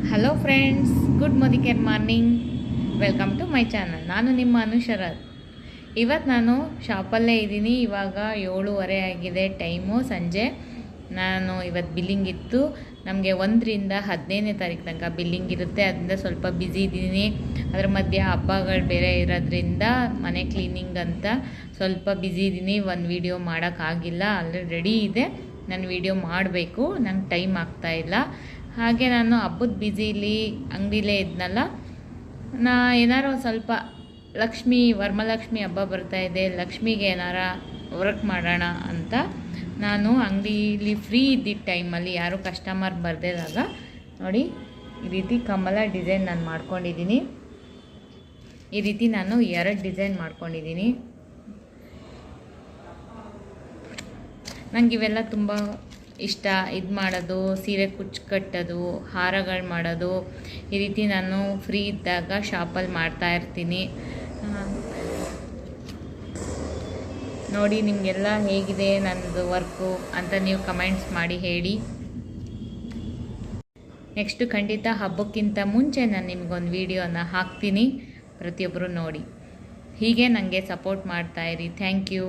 Hello friends, good morning. Welcome to my channel. ನಾನು ನಿಮ್ಮ ಅನುಶರತ್. ಇವತ್ತು ನಾನು ಶಾಪಲ್ಲೇ ಇದ್ದೀನಿ. ಇವಾಗ 7:30 ಆಗಿದೆ ಟೈಮು, ಸಂಜೆ. ನಾನು ಇವತ್ತು ಬಿಲ್ಲಿಂಗ್ ಇತ್ತು. ನಮಗೆ 1ರಿಂದ 15ನೇ ತಾರೀಕು ತನಕ ಬಿಲ್ಲಿಂಗ್ ಇರುತ್ತೆ. ಅದರಿಂದ ಸ್ವಲ್ಪ ಬ್ಯುಸಿ ಇದ್ದೀನಿ. ಅದರ ಮಧ್ಯೆ ಹಬ್ಬಗಳು ಬೇರೆ ಇರೋದ್ರಿಂದ ಮನೆ ಕ್ಲೀನಿಂಗ್ ಅಂತ ಸ್ವಲ್ಪ ಬ್ಯುಸಿ ಇದ್ದೀನಿ. ಒಂದು ವಿಡಿಯೋ ಮಾಡೋಕ್ಕಾಗಿಲ್ಲ. ಆಲ್ರೆಡಿ ರೆಡಿ ಇದೆ, ನಾನು ವಿಡಿಯೋ ಮಾಡಬೇಕು, ನಂಗೆ ಟೈಮ್ ಆಗ್ತಾಯಿಲ್ಲ. ಹಾಗೆ ನಾನು ಹಬ್ಬದ ಬ್ಯುಸಿಲಿ ಅಂಗಡಿಲೇ ಇದ್ನಲ್ಲ, ಏನಾರು ಸ್ವಲ್ಪ ವರಮಹಾಲಕ್ಷ್ಮಿ ಹಬ್ಬ ಬರ್ತಾಯಿದೆ, ಲಕ್ಷ್ಮಿಗೆ ಏನಾರ ವರ್ಕ್ ಮಾಡೋಣ ಅಂತ ನಾನು ಅಂಗಡೀಲಿ ಫ್ರೀ ಇದ್ದಿದ್ದ ಟೈಮಲ್ಲಿ ಯಾರು ಕಸ್ಟಮರ್ ಬರ್ದಿದ್ದಾಗ ನೋಡಿ ಈ ರೀತಿ ಕಮಲ ಡಿಸೈನ್ ನಾನು ಮಾಡ್ಕೊಂಡಿದ್ದೀನಿ. ಈ ರೀತಿ ನಾನು 2 ಡಿಸೈನ್ ಮಾಡ್ಕೊಂಡಿದ್ದೀನಿ. ನನಗೆ ಇವೆಲ್ಲ ತುಂಬ ಇಷ್ಟ. ಇದು ಮಾಡೋದು, ಸೀರೆ ಕುಚ್ಚು ಕಟ್ಟೋದು, ಹಾರಗಳು ಮಾಡೋದು, ಈ ರೀತಿ ನಾನು ಫ್ರೀ ಇದ್ದಾಗ ಶಾಪಲ್ಲಿ ಮಾಡ್ತಾಯಿರ್ತೀನಿ. ನೋಡಿ ನಿಮಗೆಲ್ಲ ಹೇಗಿದೆ ನನ್ನದು ವರ್ಕು ಅಂತ ನೀವು ಕಮೆಂಟ್ಸ್ ಮಾಡಿ ಹೇಳಿ. ನೆಕ್ಸ್ಟು ಖಂಡಿತ ಹಬ್ಬಕ್ಕಿಂತ ಮುಂಚೆ ನಾನು ನಿಮಗೊಂದು ವಿಡಿಯೋನ ಹಾಕ್ತೀನಿ, ಪ್ರತಿಯೊಬ್ಬರು ನೋಡಿ. ಹೀಗೆ ನನಗೆ ಸಪೋರ್ಟ್ ಮಾಡ್ತಾಯಿರಿ. Thank you.